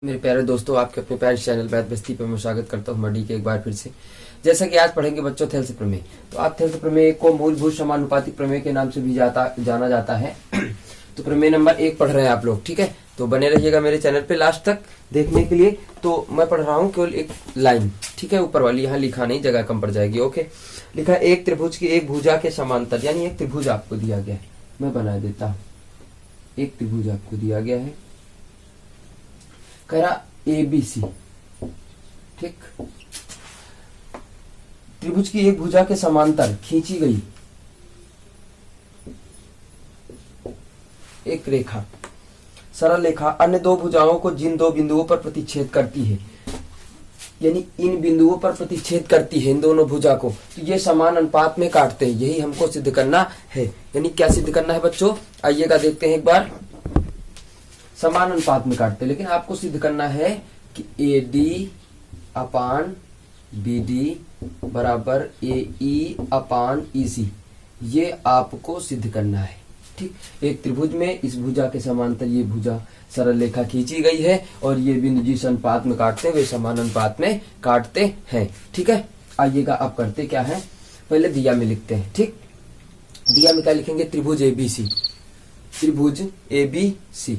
मेरे प्यारे दोस्तों, आपके अपने प्यारे चैनल बैत बस्ती पर मैं स्वागत करता हूँ मडी के एक बार फिर से। जैसा कि आज पढ़ेंगे बच्चों थेल्स प्रमेय। तो आप थेल्स प्रमेय को मूलभूत समानुपातिक प्रमेय के नाम से भी जाना जाता है। तो प्रमेय नंबर 1 पढ़ रहे हैं आप लोग, ठीक है। तो बने रहिएगा मेरे चैनल पे लास्ट तक देखने के लिए। तो मैं पढ़ रहा हूँ केवल एक लाइन, ठीक है, ऊपर वाली, यहाँ लिखा नहीं, जगह कम पड़ जाएगी। ओके, लिखा एक त्रिभुज की एक भुजा के समांतर, यानी एक त्रिभुज आपको दिया गया है, मैं बना देता हूँ। एक त्रिभुज आपको दिया गया है, कह रहा ABC, ठीक। त्रिभुज की एक भुजा के समांतर खींची गई एक रेखा, सरल रेखा, अन्य दो भुजाओं को जिन दो बिंदुओं पर प्रतिच्छेद करती है, यानी इन बिंदुओं पर प्रतिच्छेद करती है इन दोनों भुजा को, तो ये समान अनुपात में काटते हैं। यही हमको सिद्ध करना है। यानी क्या सिद्ध करना है बच्चों, आइएगा देखते हैं एक बार। समान अनुपात में काटते, लेकिन आपको सिद्ध करना है कि AD अपान BD बराबर AE अपान EC, ये आपको सिद्ध करना है, ठीक। एक त्रिभुज में इस भुजा के समांतर ये भुजा सरल रेखा खींची गई है और ये बिंदु जिस अनुपात में काटते हैं वे समान अनुपात में काटते हैं, ठीक है। आइएगा आप करते क्या है, पहले दिया में लिखते हैं, ठीक। दिया में क्या लिखेंगे, त्रिभुज ABC, त्रिभुज ABC,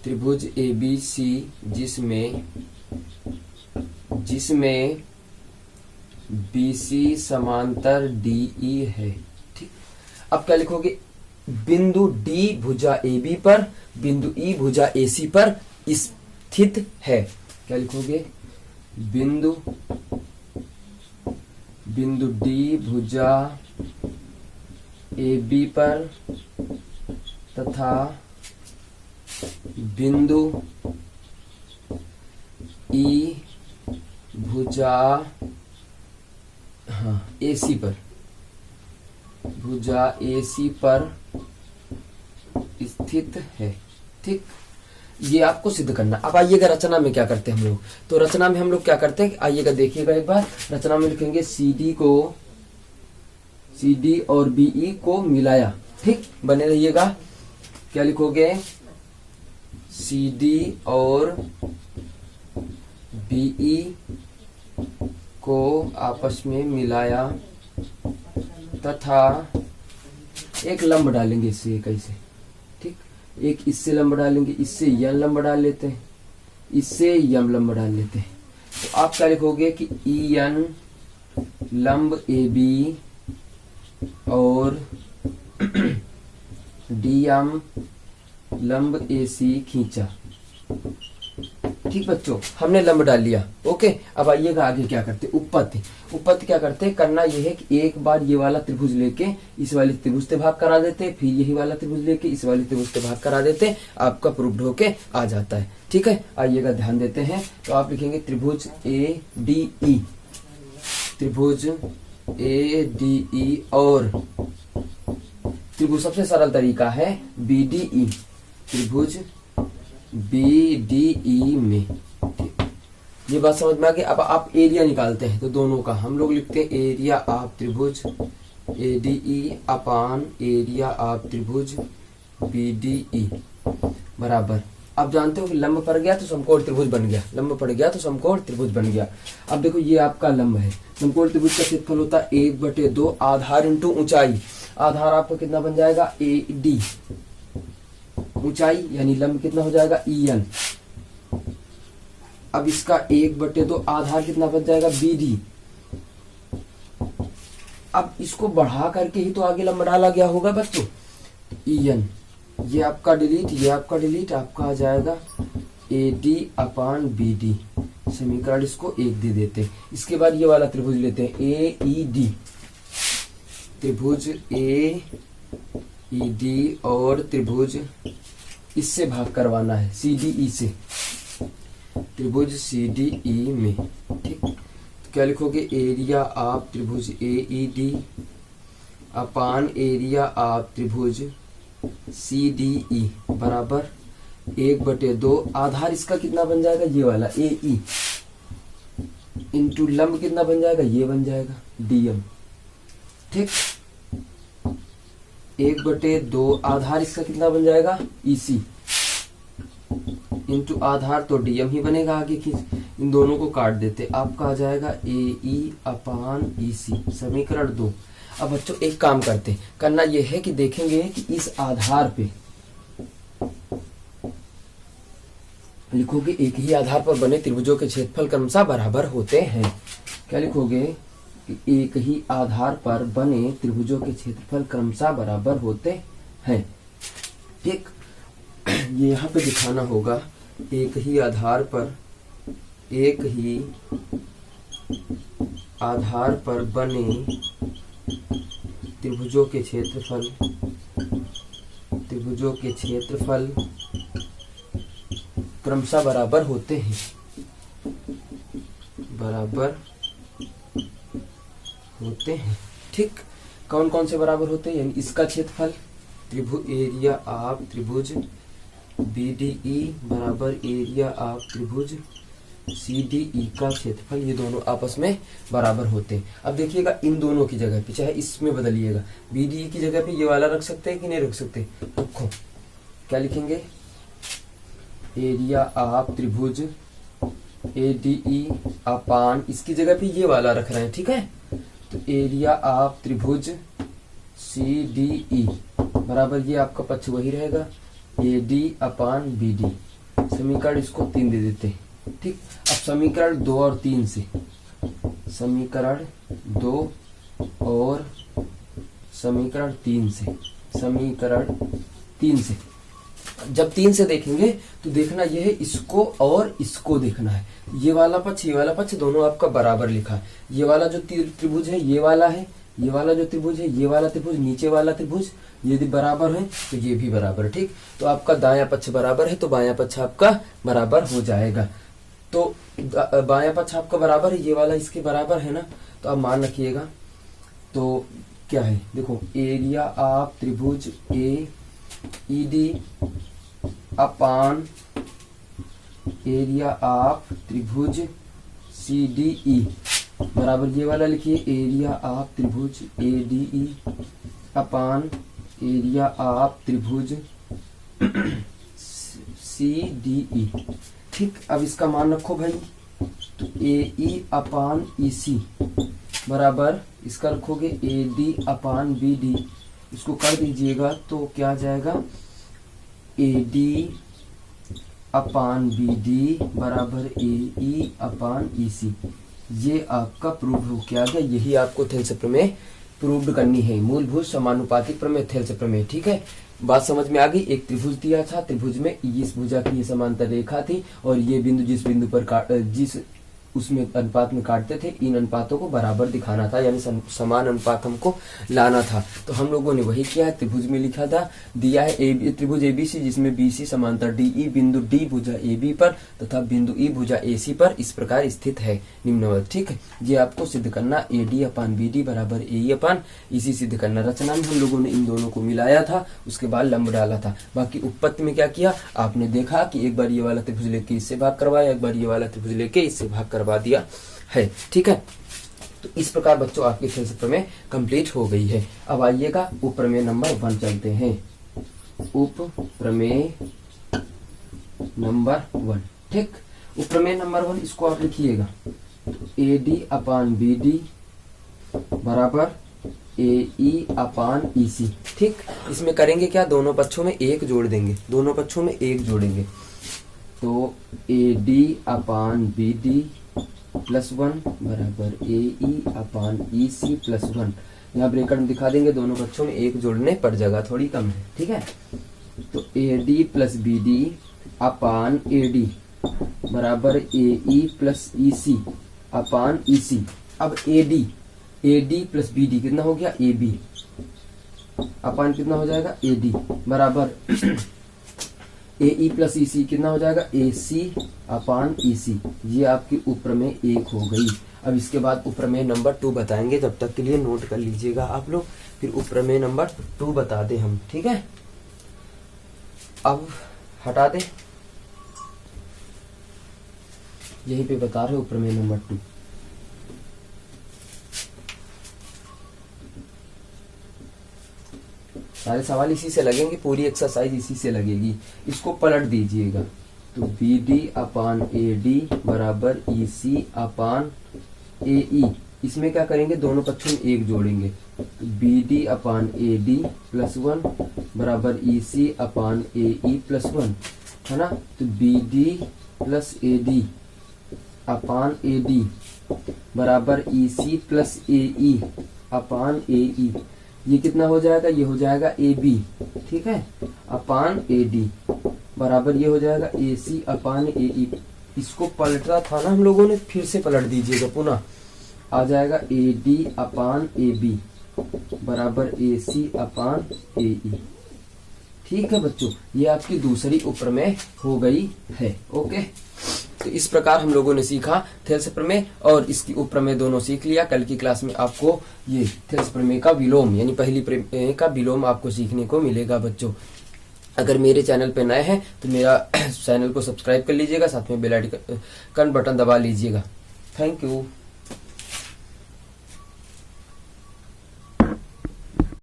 त्रिभुज ABC जिसमें BC समांतर DE है, ठीक। अब क्या लिखोगे, बिंदु D भुजा AB पर, बिंदु E भुजा AC पर स्थित है। क्या लिखोगे, बिंदु D भुजा AB पर तथा बिंदु E भुजा AC पर, भुजा AC पर स्थित है, ठीक। ये आपको सिद्ध करना। अब आइएगा रचना में क्या करते हैं हम लोग। तो रचना में हम लोग क्या करते हैं, आइएगा देखिएगा एक बार। रचना में लिखेंगे CD और BE को मिलाया, ठीक। बने रहिएगा। क्या लिखोगे, CD और BE को आपस में मिलाया तथा एक लंब डालेंगे इससे, एक ऐसे, ठीक। एक इससे लंब डालेंगे, इससे यम लंब डाल लेते हैं, इससे यम लंब डाल लेते हैं। तो आप क्या लिखोगे कि EN लंब AB और DM लंब AC खींचा, ठीक बच्चों। हमने लंब डाल लिया, ओके। अब आइएगा आगे क्या करते, उत्पत्ति क्या करते, करना यह है कि एक बार ये वाला त्रिभुज लेके इस वाले त्रिभुज से भाग करा देते, फिर यही वाला त्रिभुज लेके इस वाले त्रिभुज से भाग करा देते, आपका प्रूफ होके आ जाता है, ठीक है। आइएगा ध्यान देते हैं। तो आप लिखेंगे त्रिभुज ADE, त्रिभुज ADE और त्रिभुज, सबसे सरल तरीका है BDE, त्रिभुज BDE में, ठीक। ये बात समझ में आ गई। अब आप एरिया निकालते हैं, तो दोनों का हम लोग लिखते हैं एरिया ऑफ त्रिभुज ADE अपान एरिया ऑफ त्रिभुज BDE बराबर, आप जानते हो कि लंब पड़ गया तो समकोण त्रिभुज बन गया, लंब पड़ गया तो समकोण त्रिभुज बन गया। अब देखो ये आपका लंब है, समकोण त्रिभुज का क्षेत्रफल होता है 1/2 आधार इंटू ऊंचाई। आधार आपका कितना बन जाएगा, AD, ऊंचाई यानी लंब कितना हो जाएगा, EN। अब इसका 1/2 आधार कितना बन जाएगा, BD। अब इसको बढ़ा करके ही तो आगे लंब डाला गया होगा बच्चों, EN। ये आपका डिलीट, ये आपका डिलीट, आपका आ जाएगा AD अपान BD। समीकरण इसको 1 दे देते हैं। इसके बाद ये वाला त्रिभुज लेते हैं AED, त्रिभुज AED और त्रिभुज इससे भाग करवाना है CDE से, त्रिभुज CDE में, ठीक। तो क्या लिखोगे, एरिया ऑफ त्रिभुज AED अपान एरिया ऑफ त्रिभुज CDE बराबर 1/2 आधार इसका कितना बन जाएगा, ये वाला AE इंटू लंब कितना बन जाएगा, ये बन जाएगा DM, ठीक। 1/2 आधार इसका कितना बन जाएगा, EC इंटू आधार तो डीएम ही बनेगा आगे की, इन दोनों को काट देते, आपका आ जाएगा ए ई अपान ई सी, समीकरण 2। अब बच्चों एक काम करते, करना यह है कि देखेंगे कि इस आधार पे लिखोगे एक ही आधार पर बने त्रिभुजों के क्षेत्रफल क्रमशः बराबर होते हैं। क्या लिखोगे? एक ही आधार पर बने त्रिभुजों के क्षेत्रफल क्रमशः बराबर होते हैं। ठीक, ये यहाँ पे दिखाना होगा, एक ही आधार पर बने त्रिभुजों के क्षेत्रफल क्रमशः बराबर होते हैं, ठीक। कौन कौन से बराबर होते हैं? यानी इसका क्षेत्रफल एरिया ऑफ त्रिभुज BDE बराबर एरिया ऑफ त्रिभुज CDE का क्षेत्रफल, ये दोनों आपस में बराबर होते हैं। अब देखिएगा इन दोनों की जगह पे, चाहे इसमें बदलिएगा, BDE की जगह पे ये वाला रख सकते हैं कि नहीं रख सकते? रखो, क्या लिखेंगे? एरिया ऑफ त्रिभुज ADE अपान, इसकी जगह पे ये वाला रख रहे हैं, ठीक है। तो एरिया ऑफ त्रिभुज CDE बराबर, ये आपका पक्ष वही रहेगा, AD अपान BD। समीकरण इसको 3 दे देते हैं, ठीक। अब समीकरण 2 और 3 से, समीकरण 2 और समीकरण 3 से जब 3 से देखेंगे तो देखना यह है, इसको और इसको देखना है। ये वाला पक्ष दोनों आपका बराबर लिखा है। ये वाला जो त्रिभुज है ये वाला है, ये वाला जो त्रिभुज है ये वाला त्रिभुज, नीचे वाला त्रिभुज, यदि बराबर है तो ये भी बराबर है, ठीक। तो आपका दायां पक्ष बराबर है तो बायां पक्ष आपका बराबर हो जाएगा। तो बायां पक्ष आपका बराबर है, ये वाला इसके बराबर है ना, तो आप मान रखिएगा। तो क्या है, देखो, एरिया ऑफ त्रिभुज AED अपान एरिया ऑफ त्रिभुज CDE बराबर, ये वाला लिखिए, एरिया ऑफ त्रिभुज ADE अपान एरिया ऑफ त्रिभुज CDE, ठीक। अब इसका मान रखो भाई, तो AE अपान EC बराबर, इसका रखोगे AD अपान BD, इसको कर दीजिएगा तो क्या आ जाएगा, AD अपान BD बराबर AE अपान EC। ये आपका प्रूव हो क्या गया, यही आपको थेल्स प्रमेय प्रूव्ड करनी है, मूलभूत समानुपातिक प्रमेय, थेल्स प्रमेय, ठीक है। बात समझ में आ गई? एक त्रिभुज दिया था, त्रिभुज में इस भुजा की ये समांतर रेखा थी और ये बिंदु जिस बिंदु पर जिस उसमें अनुपात में काटते थे, इन अनुपातों को बराबर दिखाना था, यानी समान अनुपात हमको लाना था। तो हम लोगों ने वही किया है, त्रिभुज में लिखा था, दिया है त्रिभुज ABC जिसमें BC समांतर DE बिंदु D भुजा AB पर तथा बिंदु E भुजा AC पर इस प्रकार स्थित है निम्नवत, ठीक है। ये आपको सिद्ध करना, AD अपान BD बराबर AE अपान EC सिद्ध करना। रचना में हम लोगों ने इन दोनों को मिलाया था, उसके बाद लंब डाला था। बाकी उत्पत्ति में क्या किया, आपने देखा कि एक बार ये वाला त्रिभुज लेके इससे भाग करवाया, एक बार ये वाला त्रिभुज लेके इससे भाग करवा दिया है, ठीक है। तो इस प्रकार बच्चों आपकी थेल्स प्रमेय कंप्लीट हो गई है। अब आइएगा उप प्रमेय नंबर 1 चलते हैं। उप प्रमेय नंबर 1, ठीक। उप प्रमेय नंबर 1 इसको आप लिखिएगा, AD अपान BD बराबर AE अपान EC, ठीक। इसमें करेंगे क्या, दोनों पक्षों में 1 जोड़ देंगे, दोनों पक्षों में 1 जोड़ेंगे, तो AD अपान BD प्लस 1 बराबर AE अपान EC प्लस 1। यहाँ ब्रैकेट में दिखा देंगे, दोनों पक्षों में 1 जोड़ने पर जगह थोड़ी कम है, ठीक है। तो AD प्लस BD अपान AD बराबर AE प्लस EC अपान EC। अब AD प्लस BD कितना हो गया, AB अपान कितना हो जाएगा, AD बराबर AE प्लस EC कितना हो जाएगा, AC अपान EC। ये आपकी उप प्रमेय 1 हो गई। अब इसके बाद उप प्रमेय नंबर 2 बताएंगे, जब तक के लिए नोट कर लीजिएगा आप लोग, फिर उप प्रमेय नंबर 2 बता दे हम, ठीक है। अब हटा दे, यहीं पे बता रहे उप प्रमेय नंबर 2। सारे सवाल इसी से लगेंगे, पूरी एक्सरसाइज इसी से लगेगी। इसको पलट दीजिएगा, तो B D upon A D बराबर ई सी अपान ए ई। इसमें क्या करेंगे, दोनों पक्षों में एक जोड़ेंगे, तो B D upon A D plus 1 बराबर ई सी अपान ए ई प्लस 1, है ना। तो B D plus A D upon A D बराबर ई सी प्लस ए ई अपान ए ई। ये कितना हो जाएगा, ये हो जाएगा ए बी, ठीक है, अपान ए डी बराबर ये हो जाएगा ए सी अपान ए ई। इसको पलटा था ना हम लोगों ने, फिर से पलट दीजिएगा, पुनः आ जाएगा ए डी अपान ए बी बराबर ए सी अपान ए ई। ठीक है बच्चों, ये आपकी दूसरी उपप्रमेय हो गई है। ओके, तो इस प्रकार हम लोगों ने सीखा थेल्स प्रमेय और इसकी उपप्रमेय दोनों सीख लिया। कल की क्लास में आपको ये थेल्स प्रमेय का विलोम यानी पहली प्रमेय का विलोम आपको सीखने को मिलेगा बच्चों। अगर मेरे चैनल पे नए हैं तो मेरा चैनल को सब्सक्राइब कर लीजिएगा, साथ में बेल आइकन बटन दबा लीजिएगा। Thank you.